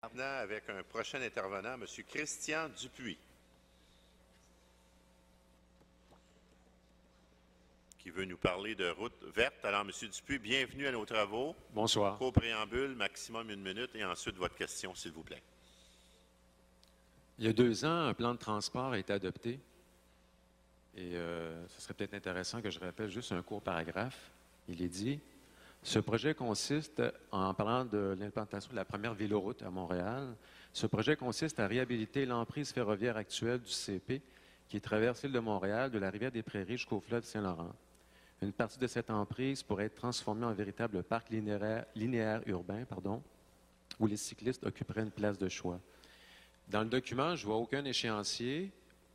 Maintenant, avec un prochain intervenant, M. Christian Dupuis, qui veut nous parler de route verte. Alors, M. Dupuis, bienvenue à nos travaux. Bonsoir. Au préambule, maximum 1 minute, et ensuite votre question, s'il vous plaît. Il y a 2 ans, un plan de transport a été adopté. Et ce serait peut-être intéressant que je rappelle juste un court paragraphe. Il est dit: ce projet consiste, en parlant de l'implantation de la première véloroute à Montréal, ce projet consiste à réhabiliter l'emprise ferroviaire actuelle du CP qui traverse l'île de Montréal de la rivière des Prairies jusqu'au fleuve Saint-Laurent. Une partie de cette emprise pourrait être transformée en véritable parc linéaire urbain, où les cyclistes occuperaient une place de choix. Dans le document, je ne vois aucun échéancier,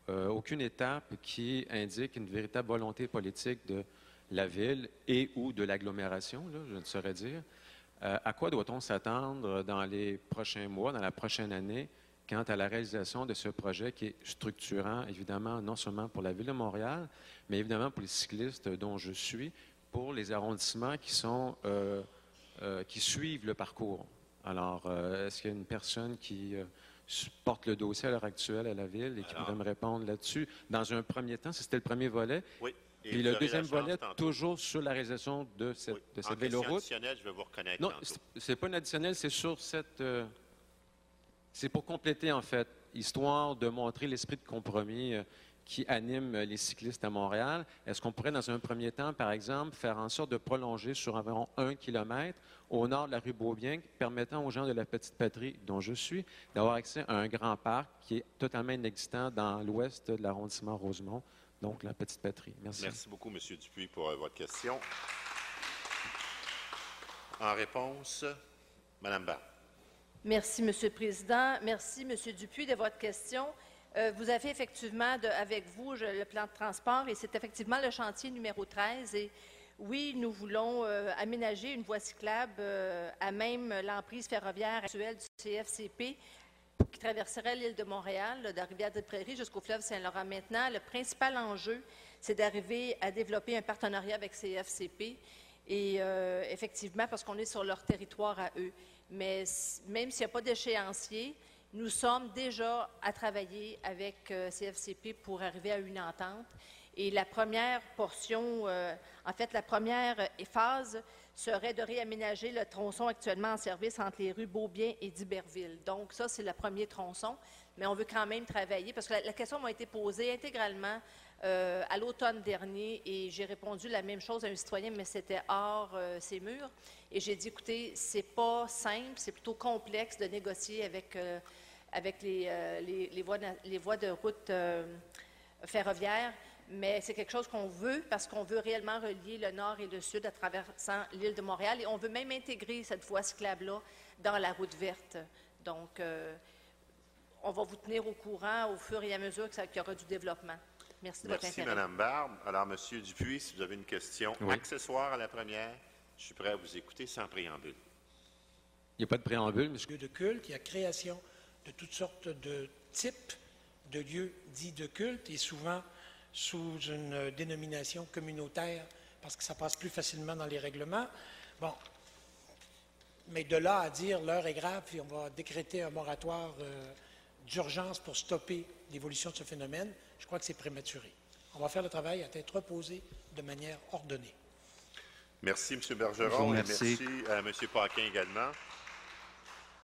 aucune étape qui indique une véritable volonté politique de la ville et ou de l'agglomération, je ne saurais dire. À quoi doit-on s'attendre dans les prochains mois, dans la prochaine année, quant à la réalisation de ce projet qui est structurant, évidemment, non seulement pour la Ville de Montréal, mais évidemment pour les cyclistes dont je suis, pour les arrondissements qui suivent le parcours. Alors, est-ce qu'il y a une personne qui porte le dossier à l'heure actuelle à la Ville et qui pourrait me répondre là-dessus? Dans un premier temps, si c'était le premier volet. Oui. Et le deuxième volet, toujours sur la réalisation de cette véloroute. Additionnel, je vais vous reconnaître. Non, c'est pas un additionnel, c'est sur cette... c'est pour compléter, en fait, histoire de montrer l'esprit de compromis qui anime les cyclistes à Montréal. Est-ce qu'on pourrait, dans un premier temps, par exemple, faire en sorte de prolonger sur environ 1 kilomètre au nord de la rue Beaubien, permettant aux gens de la Petite Patrie, dont je suis, d'avoir accès à un grand parc qui est totalement inexistant dans l'ouest de l'arrondissement Rosemont, donc la Petite Patrie. Merci. Merci beaucoup, M. Dupuis, pour votre question. En réponse, Mme Barbe. Merci, M. le Président. Merci, M. Dupuis, de votre question. Vous avez effectivement avec vous le plan de transport et c'est effectivement le chantier numéro 13. Et oui, nous voulons aménager une voie cyclable à même l'emprise ferroviaire actuelle du CFCP qui traverserait l'île de Montréal, de la rivière des Prairies jusqu'au fleuve Saint-Laurent. Maintenant, le principal enjeu, c'est d'arriver à développer un partenariat avec CFCP et effectivement, parce qu'on est sur leur territoire à eux. Mais même s'il n'y a pas d'échéancier, nous sommes déjà à travailler avec CFCP pour arriver à une entente. Et la première portion, en fait, la première phase serait de réaménager le tronçon actuellement en service entre les rues Beaubien et d'Iberville. Donc, ça, c'est le premier tronçon, mais on veut quand même travailler, parce que la question m'a été posée intégralement à l'automne dernier, et j'ai répondu la même chose à un citoyen, mais c'était hors ses murs. Et j'ai dit, écoutez, c'est pas simple, c'est plutôt complexe de négocier avec les voies de route ferroviaires, mais c'est quelque chose qu'on veut parce qu'on veut réellement relier le nord et le sud à traversant l'île de Montréal et on veut même intégrer cette voie cyclable-là dans la route verte. Donc, on va vous tenir au courant au fur et à mesure qu'il y aura du développement. Merci de votre intérêt. Merci, Mme Barbe. Alors, M. Dupuis, si vous avez une question accessoire à la première, je suis prêt à vous écouter sans préambule. Il n'y a pas de préambule, lieu de culte, il y a création de toutes sortes de types de lieux dits de culte et souvent sous une dénomination communautaire parce que ça passe plus facilement dans les règlements. Bon, mais de là à dire l'heure est grave et on va décréter un moratoire d'urgence pour stopper l'évolution de ce phénomène, je crois que c'est prématuré. On va faire le travail à tête reposée de manière ordonnée. Merci, M. Bergeron, et merci à M. Paquin également.